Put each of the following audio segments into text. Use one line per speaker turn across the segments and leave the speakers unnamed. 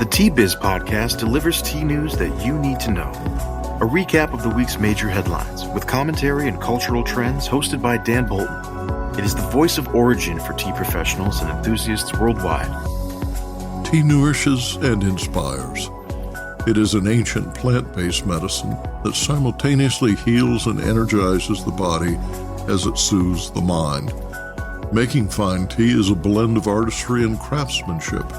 The Tea Biz podcast delivers tea news that you need to know. A recap of the week's major headlines with commentary and cultural trends hosted by Dan Bolton. It is the voice of origin for tea professionals and enthusiasts worldwide.
Tea nourishes and inspires. It is an ancient plant-based medicine that simultaneously heals and energizes the body as it soothes the mind. Making fine tea is a blend of artistry and craftsmanship.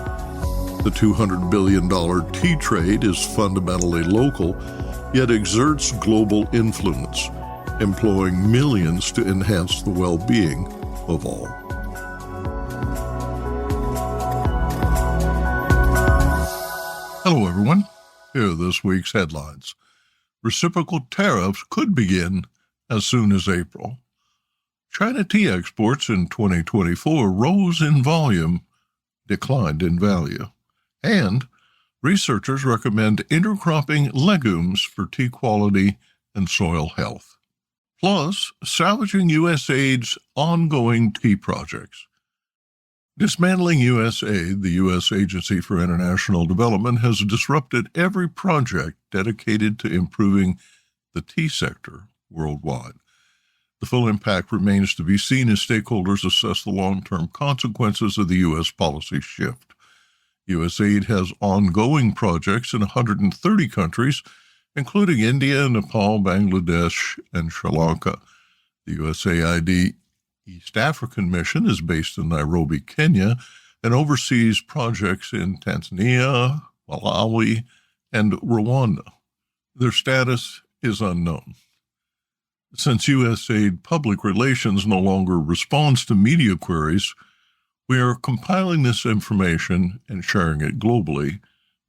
The $200 billion tea trade is fundamentally local, yet exerts global influence, employing millions to enhance the well-being of all. Hello, everyone. Here are this week's headlines. Reciprocal tariffs could begin as soon as April. China tea exports in 2024 rose in volume, declined in value. And researchers recommend intercropping legumes for tea quality and soil health. Plus, Salvaging USAID's ongoing tea projects. Dismantling USAID, the U.S. Agency for International Development, has disrupted every project dedicated to improving the tea sector worldwide. The full impact remains to be seen as stakeholders assess the long-term consequences of the U.S. policy shift. USAID has ongoing projects in 130 countries, including India, Nepal, Bangladesh, and Sri Lanka. The USAID East Africa Mission is based in Nairobi, Kenya, and oversees projects in Tanzania, Malawi, and Rwanda. Their status is unknown. Since USAID Public Relations no longer responds to media queries, we are compiling this information and sharing it globally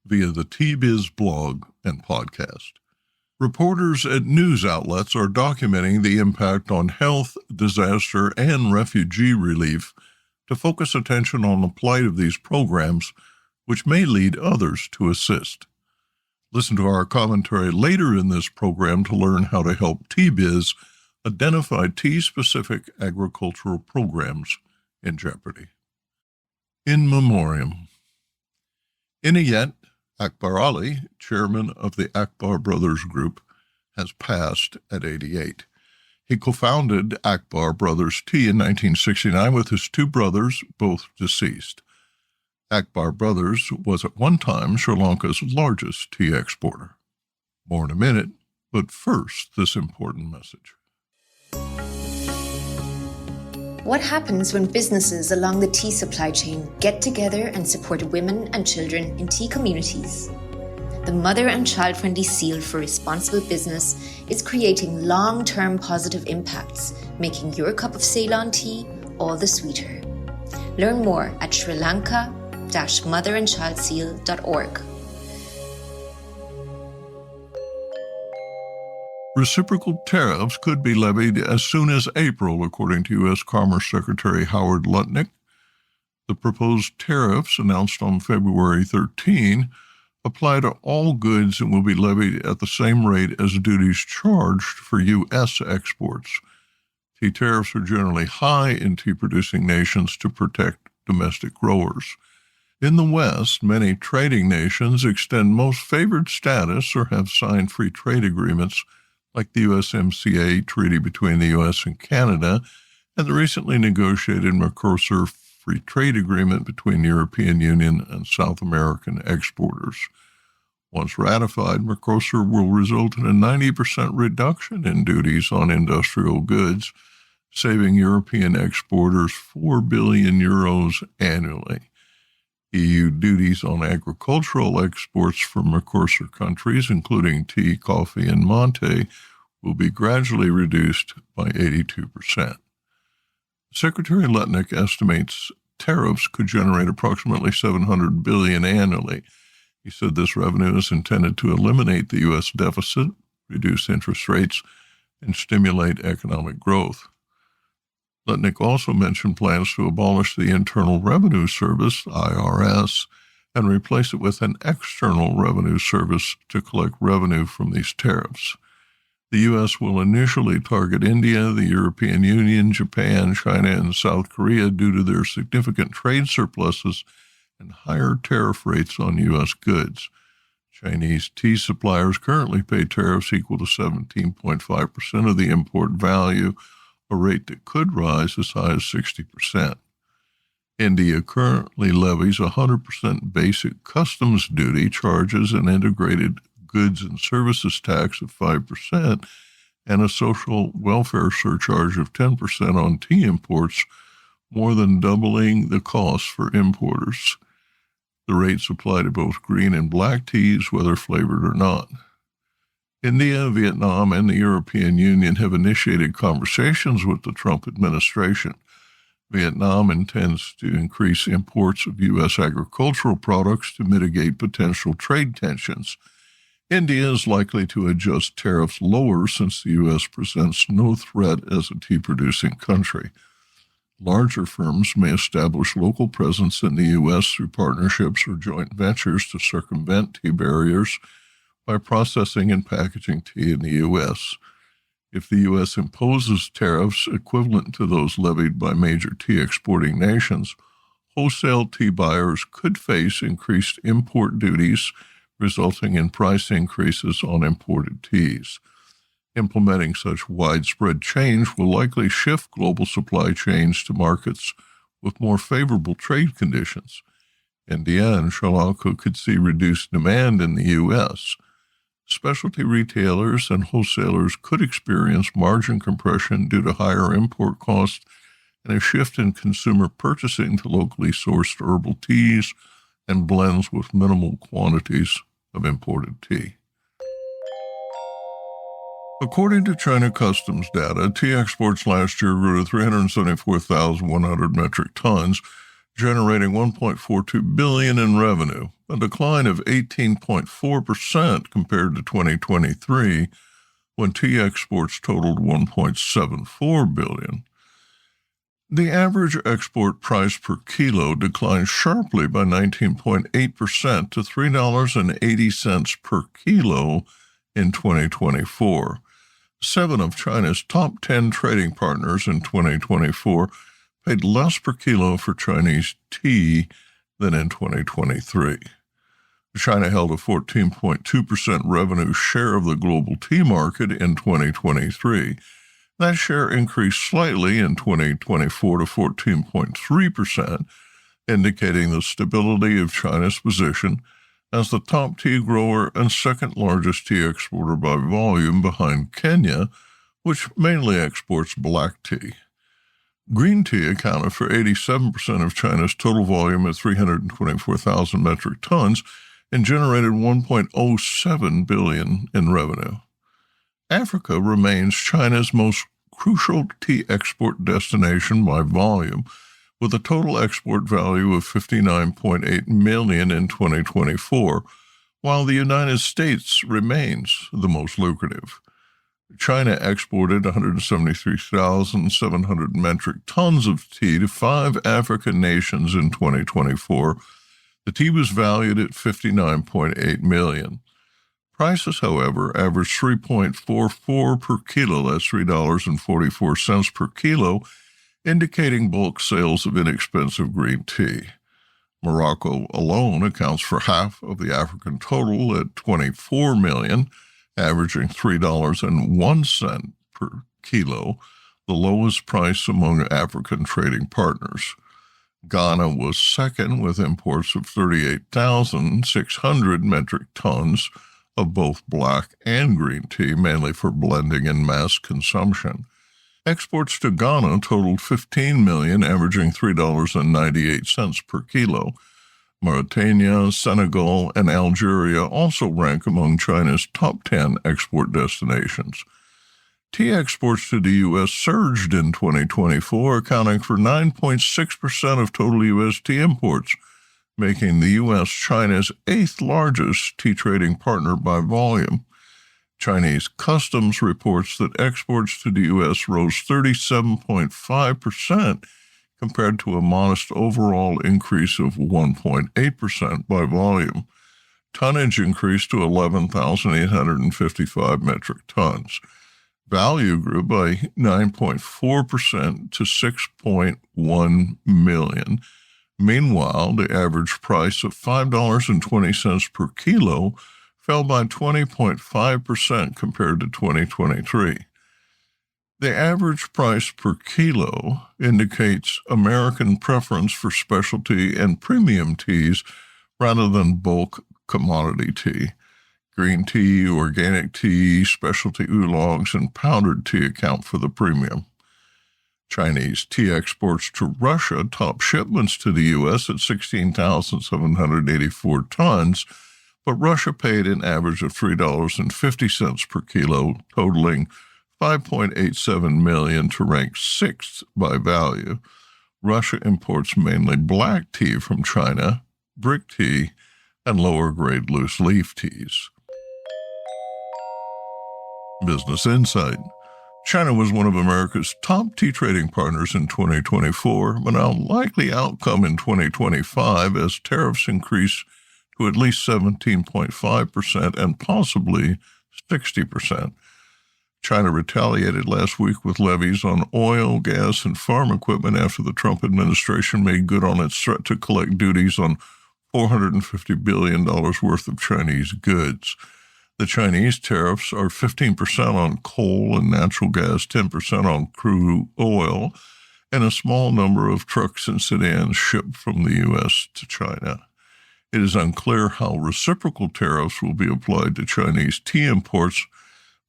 via the Tea Biz blog and podcast. Reporters at news outlets are documenting the impact on health, disaster, and refugee relief to focus attention on the plight of these programs, which may lead others to assist. Listen to our commentary later in this program to learn how to help Tea Biz identify tea-specific agricultural programs in jeopardy. In Memoriam. Inayat Akbar Ali, chairman of the Akbar Brothers Group, has passed at 88. He co-founded Akbar Brothers Tea in 1969 with his two brothers, both deceased. Akbar Brothers was at one time Sri Lanka's largest tea exporter. More in a minute, but first, this important message.
What happens when businesses along the tea supply chain get together and support women and children in tea communities? The mother and child-friendly seal for responsible business is creating long-term positive impacts, making your cup of Ceylon tea all the sweeter. Learn more at srilanka-motherandchildseal.org.
Reciprocal tariffs could be levied as soon as April, according to U.S. Commerce Secretary Howard Lutnick. The proposed tariffs, announced on February 13, apply to all goods and will be levied at the same rate as duties charged for U.S. exports. Tea tariffs are generally high in tea-producing nations to protect domestic growers. In the West, many trading nations extend most favored status or have signed free trade agreements like the USMCA treaty between the U.S. and Canada, and the recently negotiated Mercosur free trade agreement between the European Union and South American exporters. Once ratified, Mercosur will result in a 90% reduction in duties on industrial goods, saving European exporters €4 billion annually. EU duties on agricultural exports from Mercosur countries, including tea, coffee, and mate, will be gradually reduced by 82%. Secretary Lutnick estimates tariffs could generate approximately $700 billion annually. He said this revenue is intended to eliminate the U.S. deficit, reduce interest rates, and stimulate economic growth. Lutnick also mentioned plans to abolish the Internal Revenue Service, IRS, and replace it with an External Revenue Service to collect revenue from these tariffs. The U.S. will initially target India, the European Union, Japan, China, and South Korea due to their significant trade surpluses and higher tariff rates on U.S. goods. Chinese tea suppliers currently pay tariffs equal to 17.5% of the import value, a rate that could rise as high as 60%. India currently levies 100% basic customs duty, charges an integrated goods and services tax of 5%, and a social welfare surcharge of 10% on tea imports, more than doubling the cost for importers. The rates apply to both green and black teas, whether flavored or not. India, Vietnam, and the European Union have initiated conversations with the Trump administration. Vietnam intends to increase imports of U.S. agricultural products to mitigate potential trade tensions. India is likely to adjust tariffs lower since the U.S. presents no threat as a tea-producing country. Larger firms may establish local presence in the U.S. through partnerships or joint ventures to circumvent tea barriers by processing and packaging tea in the U.S. If the U.S. imposes tariffs equivalent to those levied by major tea exporting nations, wholesale tea buyers could face increased import duties, resulting in price increases on imported teas. Implementing such widespread change will likely shift global supply chains to markets with more favorable trade conditions. India and Sri Lanka could see reduced demand in the U.S. Specialty retailers and wholesalers could experience margin compression due to higher import costs and a shift in consumer purchasing to locally sourced herbal teas and blends with minimal quantities of imported tea. According to China customs data, tea exports last year grew to 374,100 metric tons, generating $1.42 billion in revenue, a decline of 18.4% compared to 2023, when tea exports totaled $1.74 billion. The average export price per kilo declined sharply by 19.8% to $3.80 per kilo in 2024. 7 of China's top 10 trading partners in 2024 paid less per kilo for Chinese tea than in 2023. China held a 14.2% revenue share of the global tea market in 2023. That share increased slightly in 2024 to 14.3%, indicating the stability of China's position as the top tea grower and second largest tea exporter by volume behind Kenya, which mainly exports black tea. Green tea accounted for 87% of China's total volume at 324,000 metric tons and generated $1.07 billion in revenue. Africa remains China's most crucial tea export destination by volume, with a total export value of $59.8 million in 2024, while the United States remains the most lucrative. China exported 173,700 metric tons of tea to 5 African nations in 2024. The tea was valued at $59.8 million. Prices, however, averaged $3.44 per kilo, that's $3.44 per kilo, indicating bulk sales of inexpensive green tea. Morocco alone accounts for half of the African total at $24 million, averaging $3.01 per kilo, the lowest price among African trading partners. Ghana was second with imports of 38,600 metric tons of both black and green tea, mainly for blending and mass consumption. Exports to Ghana totaled $15 million, averaging $3.98 per kilo. Mauritania, Senegal, and Algeria also rank among China's top 10 export destinations. Tea exports to the U.S. surged in 2024, accounting for 9.6% of total U.S. tea imports, making the U.S. China's 8th largest tea trading partner by volume. Chinese customs reports that exports to the U.S. rose 37.5% compared to a modest overall increase of 1.8% by volume. Tonnage increased to 11,855 metric tons. Value grew by 9.4% to $6.1 million, Meanwhile, the average price of $5.20 per kilo fell by 20.5% compared to 2023. The average price per kilo indicates American preference for specialty and premium teas rather than bulk commodity tea. Green tea, organic tea, specialty oolongs, and powdered tea account for the premium. Chinese tea exports to Russia topped shipments to the U.S. at 16,784 tons, but Russia paid an average of $3.50 per kilo, totaling $5.87 million to rank sixth by value. Russia imports mainly black tea from China, brick tea, and lower-grade loose-leaf teas. Business Insight. China was one of America's top tea trading partners in 2024, but an unlikely outcome in 2025 as tariffs increase to at least 17.5% and possibly 60%. China retaliated last week with levies on oil, gas, and farm equipment after the Trump administration made good on its threat to collect duties on $450 billion worth of Chinese goods. The Chinese tariffs are 15% on coal and natural gas, 10% on crude oil, and a small number of trucks and sedans shipped from the U.S. to China. It is unclear how reciprocal tariffs will be applied to Chinese tea imports,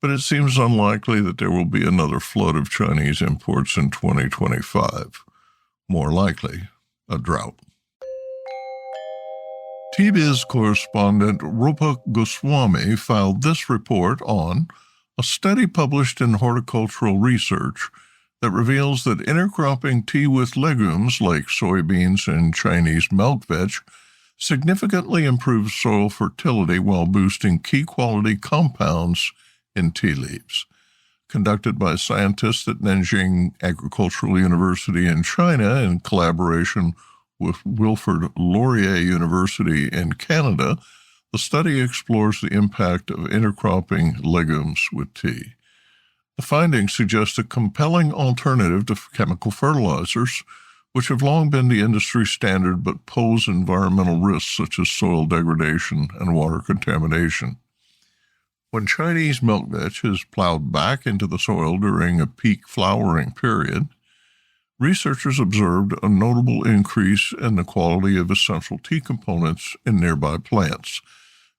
but it seems unlikely that there will be another flood of Chinese imports in 2025. More likely, a drought. Tea Biz correspondent Rupa Goswami filed this report on a study published in Horticultural Research that reveals that intercropping tea with legumes like soybeans and Chinese milk veg significantly improves soil fertility while boosting key quality compounds in tea leaves. Conducted by scientists at Nanjing Agricultural University in China in collaboration with Wilfrid Laurier University in Canada, the study explores the impact of intercropping legumes with tea. The findings suggest a compelling alternative to chemical fertilizers, which have long been the industry standard but pose environmental risks such as soil degradation and water contamination. When Chinese milk veg is plowed back into the soil during a peak flowering period, researchers observed a notable increase in the quality of essential tea components in nearby plants.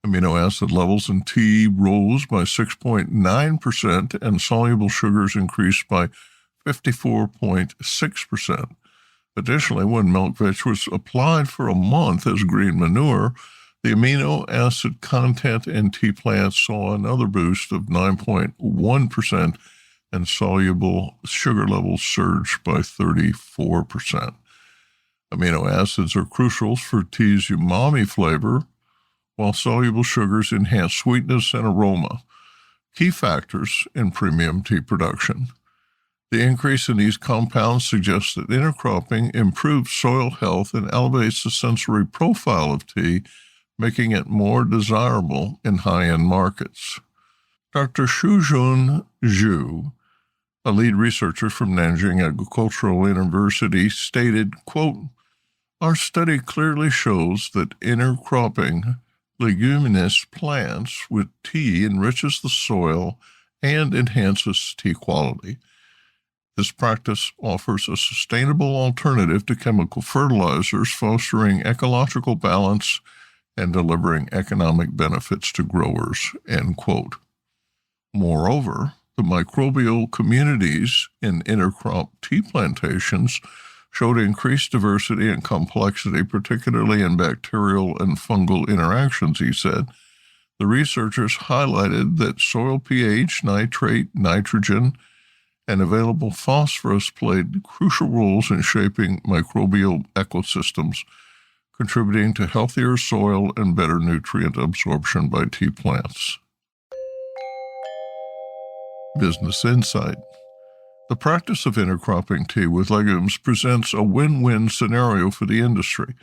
Amino acid levels in tea rose by 6.9% and soluble sugars increased by 54.6%. Additionally, when milk veg was applied for a month as green manure, the amino acid content in tea plants saw another boost of 9.1%, and soluble sugar levels surged by 34%. Amino acids are crucial for tea's umami flavor, while soluble sugars enhance sweetness and aroma, key factors in premium tea production. The increase in these compounds suggests that intercropping improves soil health and elevates the sensory profile of tea, making it more desirable in high-end markets. Dr. Shujun Zhu, a lead researcher from Nanjing Agricultural University, stated, quote, "Our study clearly shows that intercropping leguminous plants with tea enriches the soil and enhances tea quality. This practice offers a sustainable alternative to chemical fertilizers, fostering ecological balance and delivering economic benefits to growers," end quote. Moreover, the microbial communities in intercrop tea plantations showed increased diversity and complexity, particularly in bacterial and fungal interactions, he said. The researchers highlighted that soil pH, nitrate, nitrogen, and available phosphorus played crucial roles in shaping microbial ecosystems, contributing to healthier soil and better nutrient absorption by tea plants. Business Insight. The practice of intercropping tea with legumes presents a win-win scenario for the industry.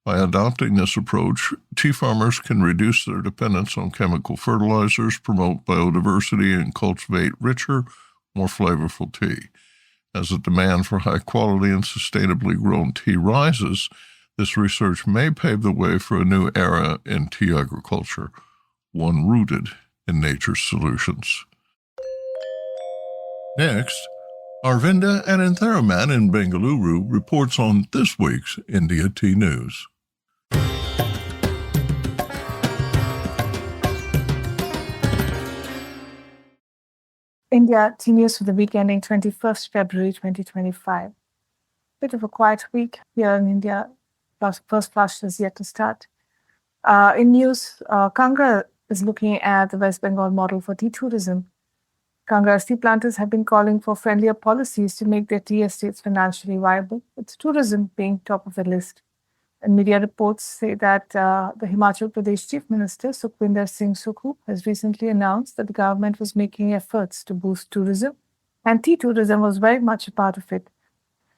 By adopting this approach, tea farmers can reduce their dependence on chemical fertilizers, promote biodiversity, and cultivate richer, more flavorful tea. As the demand for high-quality and sustainably grown tea rises, This research may pave the way for a new era in tea agriculture, one rooted in nature's solutions. Next, Arvinda Anantharaman in Bengaluru reports on this week's India Tea News.
India Tea News for the week ending 21st February 2025. Bit of a quiet week here in India. First flush is yet to start. In news, Kangra is looking at the West Bengal model for tea tourism. Kangra's tea planters have been calling for friendlier policies to make their tea estates financially viable, with tourism being top of the list. And media reports say that the Himachal Pradesh Chief Minister Sukhwinder Singh Sukhu has recently announced that the government was making efforts to boost tourism, and tea tourism was very much a part of it.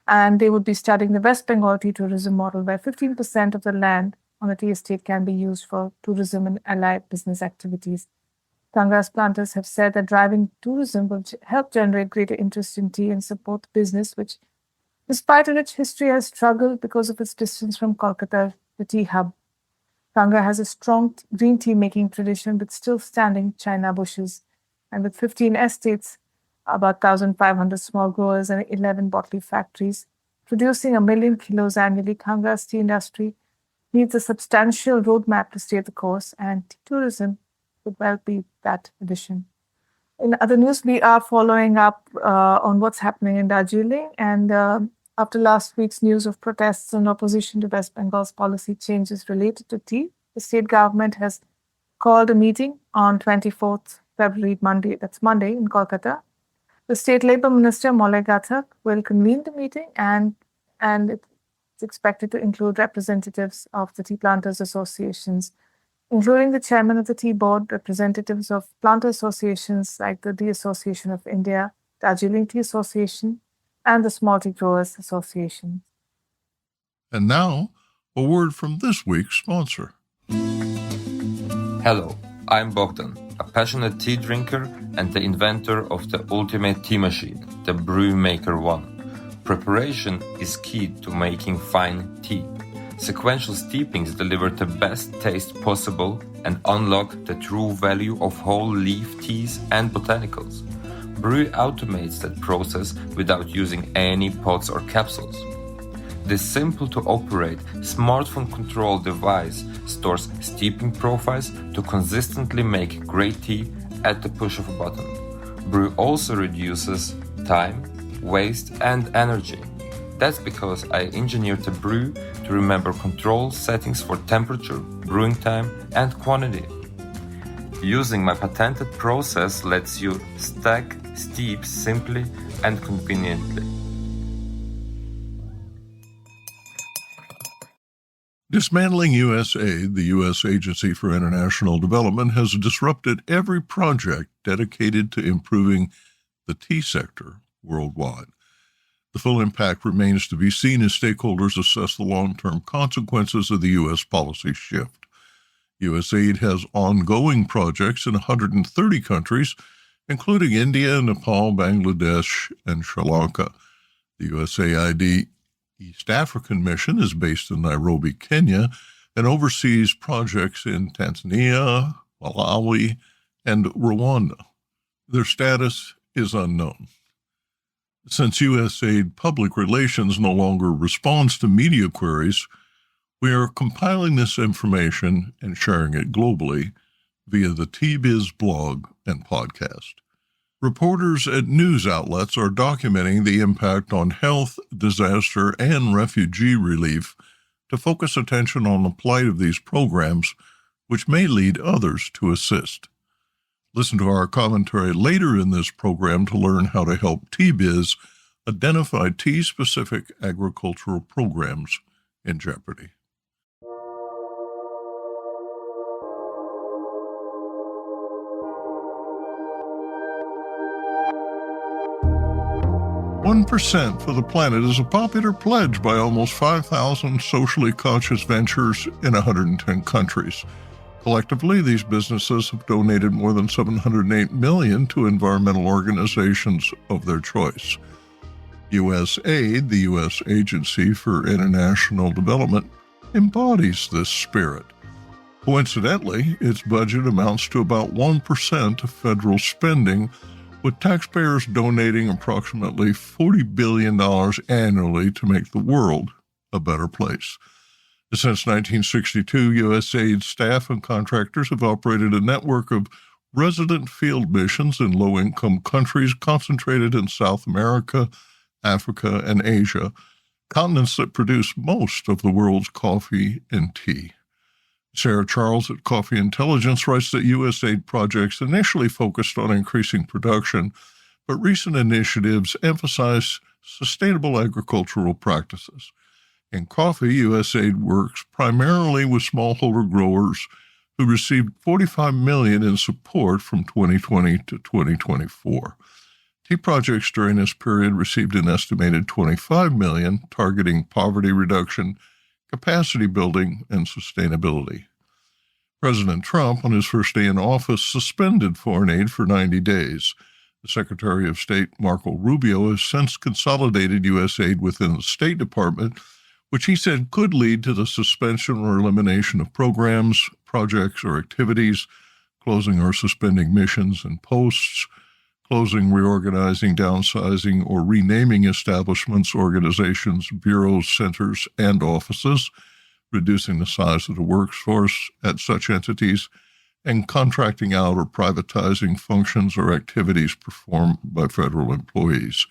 And they would be studying the West Bengal tea tourism model, where 15% of the land on the tea estate can be used for tourism and allied business activities. Kangra's planters have said that driving tourism will help generate greater interest in tea and support the business, which, despite a rich history, has struggled because of its distance from Kolkata, the tea hub. Kangra has a strong green tea making tradition with still standing China bushes, and with 15 estates, about 1,500 small growers and 11 bottling factories, producing 1 million kilos annually, Kangra's tea industry needs a substantial roadmap to stay the course, and tea tourism could well be that addition. In other news, we are following up on what's happening in Darjeeling, and after last week's news of protests and opposition to West Bengal's policy changes related to tea, the state government has called a meeting on 24th February, Monday, in Kolkata. The State Labour Minister, Molay Gathak, will convene the meeting, and it's expected to include representatives of the tea planters associations, including the chairman of the tea board, representatives of planter associations like the Tea Association of India, Darjeeling Tea Association, and the Small Tea Growers Association.
And now, a word from this week's sponsor.
Hello, I'm Bogdan, a passionate tea drinker and the inventor of the ultimate tea machine, the Brew Maker One. Preparation is key to making fine tea. Sequential steepings deliver the best taste possible and unlock the true value of whole leaf teas and botanicals. Brew automates that process without using any pots or capsules. This simple-to-operate, smartphone-controlled device stores steeping profiles to consistently make great tea at the push of a button. Brew also reduces time, waste, and energy. That's because I engineered the brew to remember control settings for temperature, brewing time, and quantity. Using my patented process lets you stack steep simply and conveniently.
Dismantling USAID, the U.S. Agency for International Development, has disrupted every project dedicated to improving the tea sector worldwide. The full impact remains to be seen as stakeholders assess the long-term consequences of the U.S. policy shift. USAID has ongoing projects in 130 countries, including India, Nepal, Bangladesh, and Sri Lanka. The USAID East African Mission is based in Nairobi, Kenya, and oversees projects in Tanzania, Malawi, and Rwanda. Their status is unknown. Since USAID Public Relations no longer responds to media queries, we are compiling this information and sharing it globally via the Tea Biz blog and podcast. Reporters at news outlets are documenting the impact on health, disaster, and refugee relief to focus attention on the plight of these programs, which may lead others to assist. Listen to our commentary later in this program to learn how to help Tea Biz identify tea-specific agricultural programs in jeopardy. "1% for the planet" is a popular pledge by almost 5,000 socially conscious ventures in 110 countries. Collectively, these businesses have donated more than $708 million to environmental organizations of their choice. USAID, the U.S. Agency for International Development, embodies this spirit. Coincidentally, its budget amounts to about 1% of federal spending, with taxpayers donating approximately $40 billion annually to make the world a better place. Since 1962, USAID staff and contractors have operated a network of resident field missions in low-income countries concentrated in South America, Africa, and Asia, continents that produce most of the world's coffee and tea. Sarah Charles at Coffee Intelligence writes that USAID projects initially focused on increasing production, but recent initiatives emphasize sustainable agricultural practices. In coffee, USAID works primarily with smallholder growers who received $45 million in support from 2020 to 2024. Tea projects during this period received an estimated $25 million, targeting poverty reduction, capacity building, and sustainability. President Trump, on his first day in office, suspended foreign aid for 90 days. The Secretary of State, Marco Rubio, has since consolidated USAID within the State Department, which he said could lead to the suspension or elimination of programs, projects, or activities, closing or suspending missions and posts, closing, reorganizing, downsizing, or renaming establishments, organizations, bureaus, centers, and offices, reducing the size of the workforce at such entities, and contracting out or privatizing functions or activities performed by federal employees.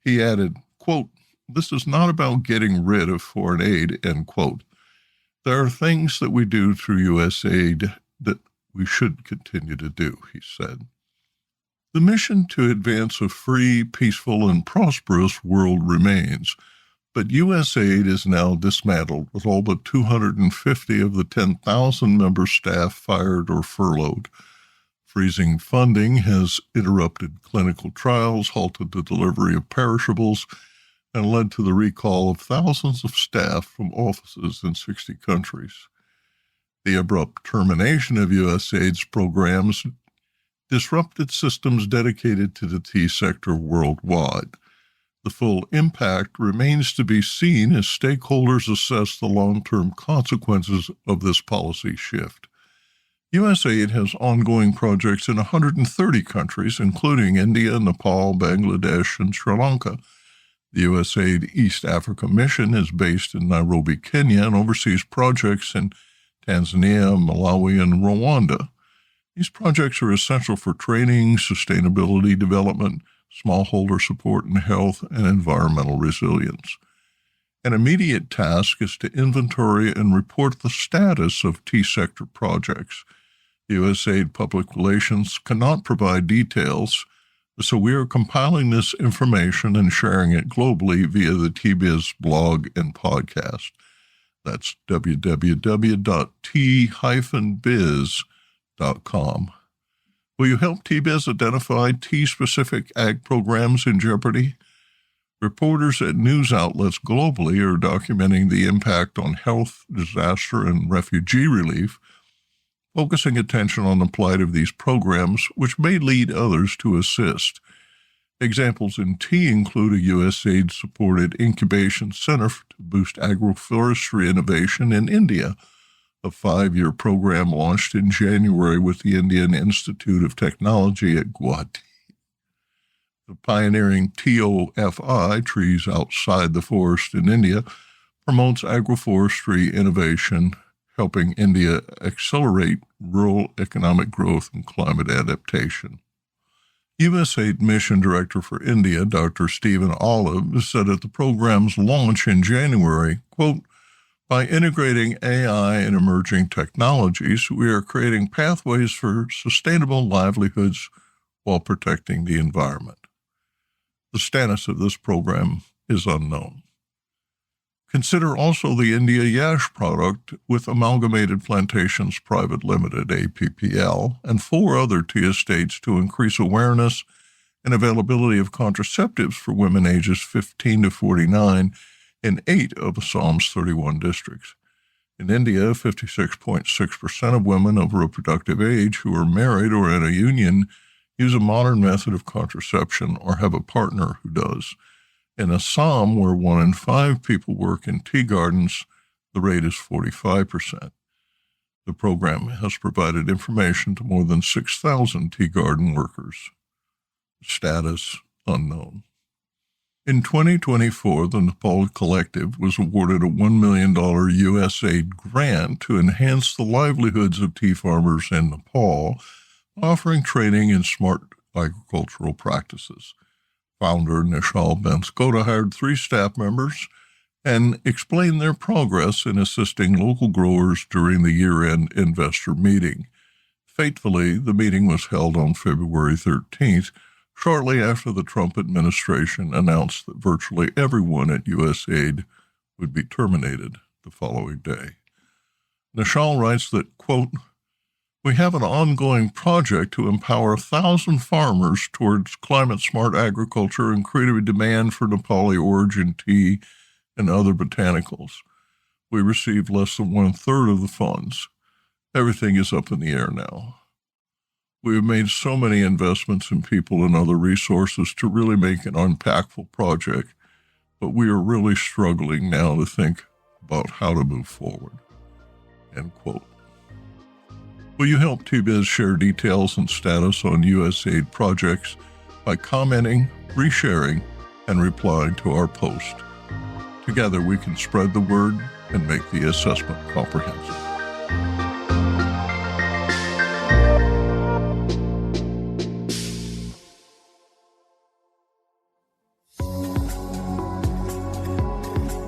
He added, quote, "This is not about getting rid of foreign aid," end quote. "There are things that we do through USAID that we should continue to do," he said. The mission to advance a free, peaceful, and prosperous world remains, but USAID is now dismantled, with all but 250 of the 10,000 member staff fired or furloughed. Freezing funding has interrupted clinical trials, halted the delivery of perishables, and led to the recall of thousands of staff from offices in 60 countries. The abrupt termination of USAID's programs disrupted systems dedicated to the tea sector worldwide. The full impact remains to be seen as stakeholders assess the long-term consequences of this policy shift. USAID has ongoing projects in 130 countries, including India, Nepal, Bangladesh, and Sri Lanka. The USAID East Africa Mission is based in Nairobi, Kenya, and oversees projects in Tanzania, Malawi, and Rwanda. These projects are essential for training, sustainability development, smallholder support and health, and environmental resilience. An immediate task is to inventory and report the status of tea sector projects. The USAID Public Relations cannot provide details, so we are compiling this information and sharing it globally via the Tea Biz blog and podcast. That's www.tea-biz.com. Will you help Tea Biz identify tea-specific ag programs in jeopardy? Reporters at news outlets globally are documenting the impact on health, disaster, and refugee relief, focusing attention on the plight of these programs, which may lead others to assist. Examples in tea include a USAID-supported incubation center to boost agroforestry innovation in India, a 5-year program launched in January with the Indian Institute of Technology at Guwahati. The pioneering TOFI, Trees Outside the Forest in India, promotes agroforestry innovation, helping India accelerate rural economic growth and climate adaptation. USAID Mission Director for India, Dr. Stephen Olive, said at the program's launch in January, quote, "By integrating AI and emerging technologies, we are creating pathways for sustainable livelihoods while protecting the environment." The status of this program is unknown. Consider also the India Yash product with Amalgamated Plantations Private Limited, APPL, and 4 other tea estates to increase awareness and availability of contraceptives for women ages 15 to 49 in 8 of Assam's 31 districts. In India, 56.6% of women of reproductive age who are married or in a union use a modern method of contraception or have a partner who does. In Assam, where 1 in 5 people work in tea gardens, The rate is 45%. The program has provided information to more than 6,000 tea garden workers. Status unknown. In 2024, the Nepal Collective was awarded a $1 million USAID grant to enhance the livelihoods of tea farmers in Nepal, offering training in smart agricultural practices. Founder Nishal Benskota hired 3 staff members and explained their progress in assisting local growers during the year-end investor meeting. Fatefully, the meeting was held on February 13th, shortly after the Trump administration announced that virtually everyone at USAID would be terminated the following day. Nishal writes that, quote, "We have an ongoing project to empower 1,000 farmers towards climate-smart agriculture and create a demand for Nepali origin tea and other botanicals. We received less than 1/3 of the funds. Everything is up in the air now. We have made so many investments in people and other resources to really make an impactful project, but we are really struggling now to think about how to move forward." End quote. Will you help Tea Biz share details and status on USAID projects by commenting, resharing, and replying to our post? Together we can spread the word and make the assessment comprehensive.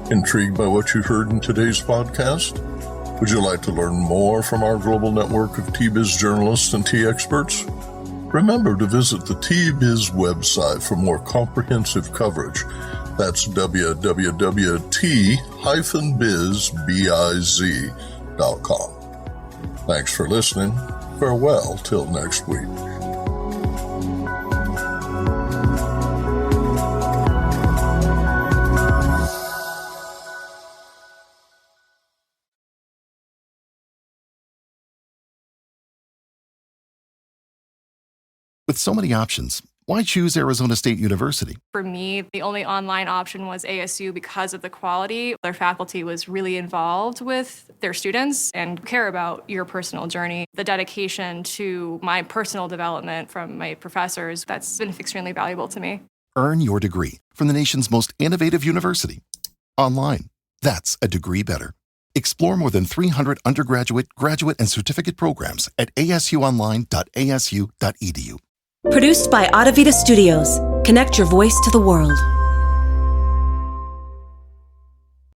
Intrigued by what you heard in today's podcast? Would you like to learn more from our global network of Tea Biz journalists and tea experts? Remember to visit the Tea Biz website for more comprehensive coverage. That's www.t-biz.com. Thanks for listening. Farewell till next week.
With so many options, why choose Arizona State University?
For me, the only online option was ASU because of the quality. Their faculty was really involved with their students and care about your personal journey. The dedication to my personal development from my professors, that's been extremely valuable to me.
Earn your degree from the nation's most innovative university. Online. That's a degree better. Explore more than 300 undergraduate, graduate, and certificate programs at asuonline.asu.edu.
Produced by Adavita Studios. Connect your voice to the world.